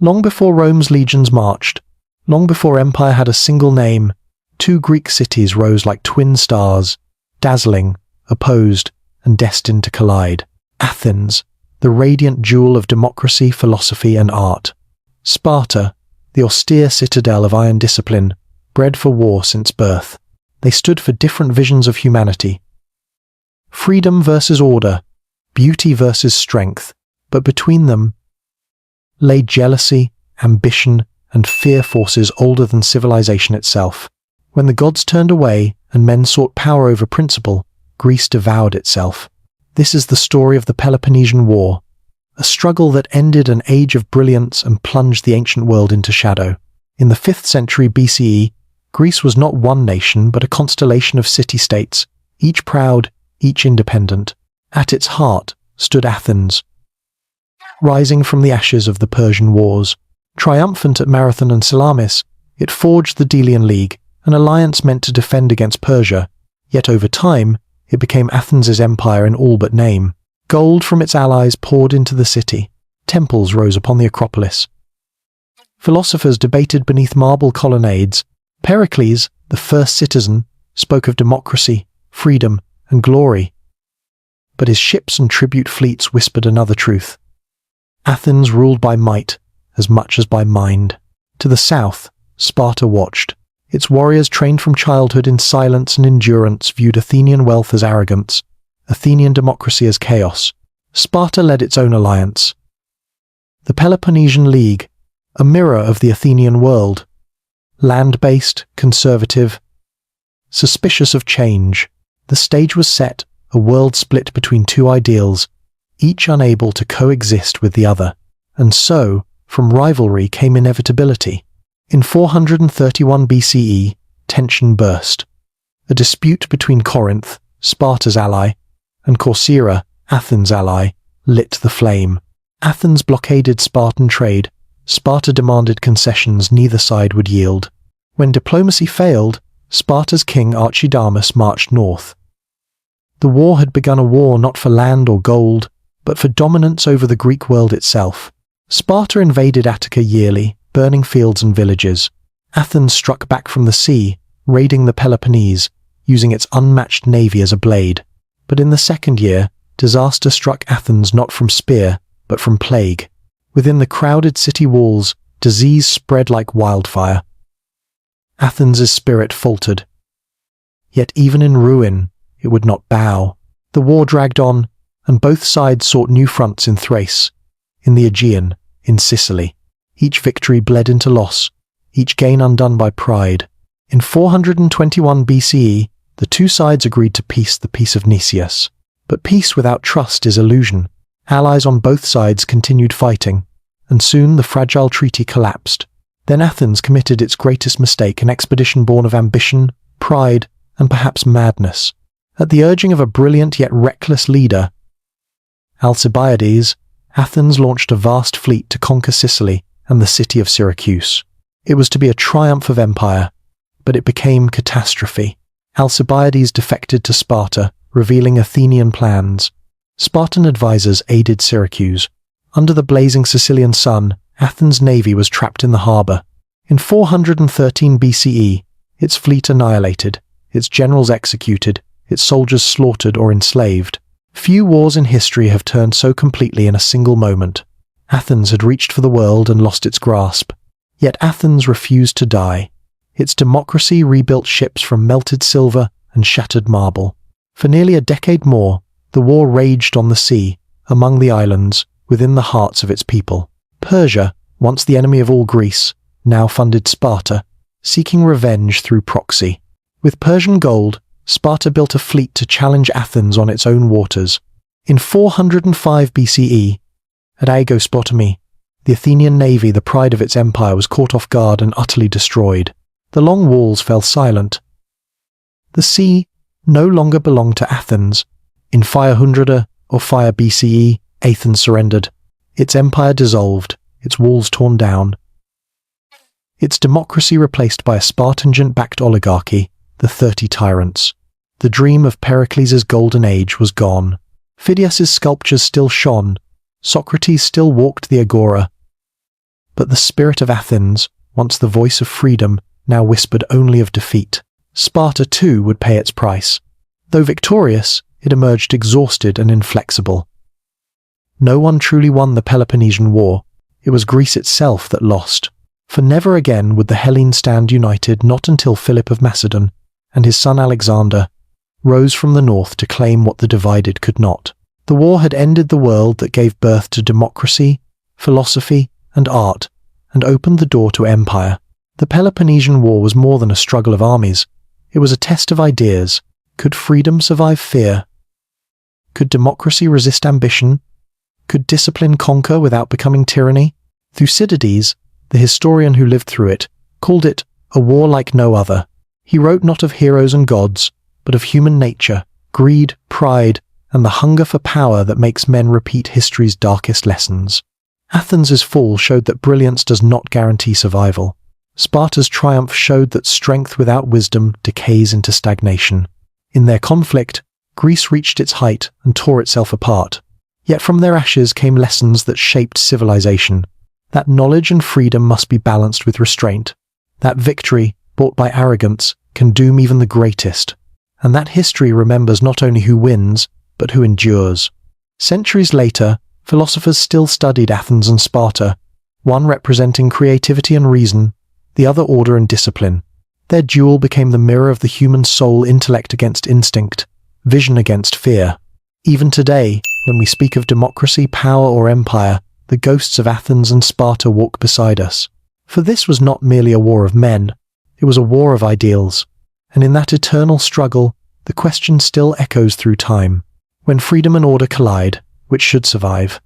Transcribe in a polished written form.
Long before Rome's legions marched, long before empire had a single name, two Greek cities rose like twin stars, dazzling, opposed, and destined to collide. Athens, the radiant jewel of democracy, philosophy, and art. Sparta, the austere citadel of iron discipline, bred for war since birth. They stood for different visions of humanity. Freedom versus order, beauty versus strength, but between them lay jealousy, ambition, and fear, forces older than civilization itself. When the gods turned away and men sought power over principle, Greece devoured itself. This is the story of the Peloponnesian War, a struggle that ended an age of brilliance and plunged the ancient world into shadow. In the 5th century BCE, Greece was not one nation but a constellation of city-states, each proud, each independent. At its heart stood Athens, rising from the ashes of the Persian Wars. Triumphant at Marathon and Salamis, it forged the Delian League, an alliance meant to defend against Persia, yet over time, it became Athens' empire in all but name. Gold from its allies poured into the city. Temples rose upon the Acropolis. Philosophers debated beneath marble colonnades. Pericles, the first citizen, spoke of democracy, freedom, and glory. But his ships and tribute fleets whispered another truth. Athens ruled by might as much as by mind. To the south, Sparta watched. Its warriors, trained from childhood in silence and endurance, viewed Athenian wealth as arrogance, Athenian democracy as chaos. Sparta led its own alliance. The Peloponnesian League, a mirror of the Athenian world. Land-based, conservative, suspicious of change. The stage was set, a world split between two ideals, each unable to coexist with the other. And so, from rivalry came inevitability. In 431 BCE, tension burst. A dispute between Corinth, Sparta's ally, and Corcyra, Athens' ally, lit the flame. Athens blockaded Spartan trade. Sparta demanded concessions neither side would yield. When diplomacy failed, Sparta's king Archidamus marched north. The war had begun, a war not for land or gold, but for dominance over the Greek world itself. Sparta invaded Attica yearly, burning fields and villages. Athens struck back from the sea, raiding the Peloponnese, using its unmatched navy as a blade. But in the second year, disaster struck Athens not from spear, but from plague. Within the crowded city walls, disease spread like wildfire. Athens' spirit faltered. Yet even in ruin, it would not bow. The war dragged on, and both sides sought new fronts in Thrace, in the Aegean, in Sicily. Each victory bled into loss, each gain undone by pride. In 421 BCE, the two sides agreed to peace, the peace of Nicias. But peace without trust is illusion. Allies on both sides continued fighting, and soon the fragile treaty collapsed. Then Athens committed its greatest mistake, an expedition born of ambition, pride, and perhaps madness. At the urging of a brilliant yet reckless leader, Alcibiades, Athens launched a vast fleet to conquer Sicily and the city of Syracuse. It was to be a triumph of empire, but it became catastrophe. Alcibiades defected to Sparta, revealing Athenian plans. Spartan advisors aided Syracuse. Under the blazing Sicilian sun, Athens' navy was trapped in the harbour. In 413 BCE, its fleet annihilated, its generals executed, its soldiers slaughtered or enslaved. Few wars in history have turned so completely in a single moment. Athens had reached for the world and lost its grasp. Yet Athens refused to die. Its democracy rebuilt ships from melted silver and shattered marble. For nearly a decade more, the war raged on the sea, among the islands, within the hearts of its people. Persia, once the enemy of all Greece, now funded Sparta, seeking revenge through proxy. With Persian gold, Sparta built a fleet to challenge Athens on its own waters. In 405 BCE, at Aegospotami, the Athenian navy, the pride of its empire, was caught off guard and utterly destroyed. The long walls fell silent. The sea no longer belonged to Athens. In 500 or 5 BCE, Athens surrendered. Its empire dissolved, its walls torn down. Its democracy replaced by a Spartan-backed oligarchy, the 30 Tyrants. The dream of Pericles' golden age was gone. Phidias' sculptures still shone. Socrates still walked the agora. But the spirit of Athens, once the voice of freedom, now whispered only of defeat. Sparta too would pay its price. Though victorious, it emerged exhausted and inflexible. No one truly won the Peloponnesian War. It was Greece itself that lost. For never again would the Hellenes stand united, not until Philip of Macedon and his son Alexander rose from the north to claim what the divided could not. The war had ended the world that gave birth to democracy, philosophy, and art, and opened the door to empire. The Peloponnesian War was more than a struggle of armies. It was a test of ideas. Could freedom survive fear? Could democracy resist ambition? Could discipline conquer without becoming tyranny? Thucydides, the historian who lived through it, called it a war like no other. He wrote not of heroes and gods, but of human nature, greed, pride, and the hunger for power that makes men repeat history's darkest lessons. Athens' fall showed that brilliance does not guarantee survival. Sparta's triumph showed that strength without wisdom decays into stagnation. In their conflict, Greece reached its height and tore itself apart. Yet from their ashes came lessons that shaped civilization. That knowledge and freedom must be balanced with restraint. That victory, bought by arrogance, can doom even the greatest. And that history remembers not only who wins, but who endures. Centuries later, philosophers still studied Athens and Sparta, one representing creativity and reason, the other order and discipline. Their duel became the mirror of the human soul, intellect against instinct, vision against fear. Even today, when we speak of democracy, power, or empire, the ghosts of Athens and Sparta walk beside us. For this was not merely a war of men, it was a war of ideals. And in that eternal struggle, the question still echoes through time. When freedom and order collide, which should survive?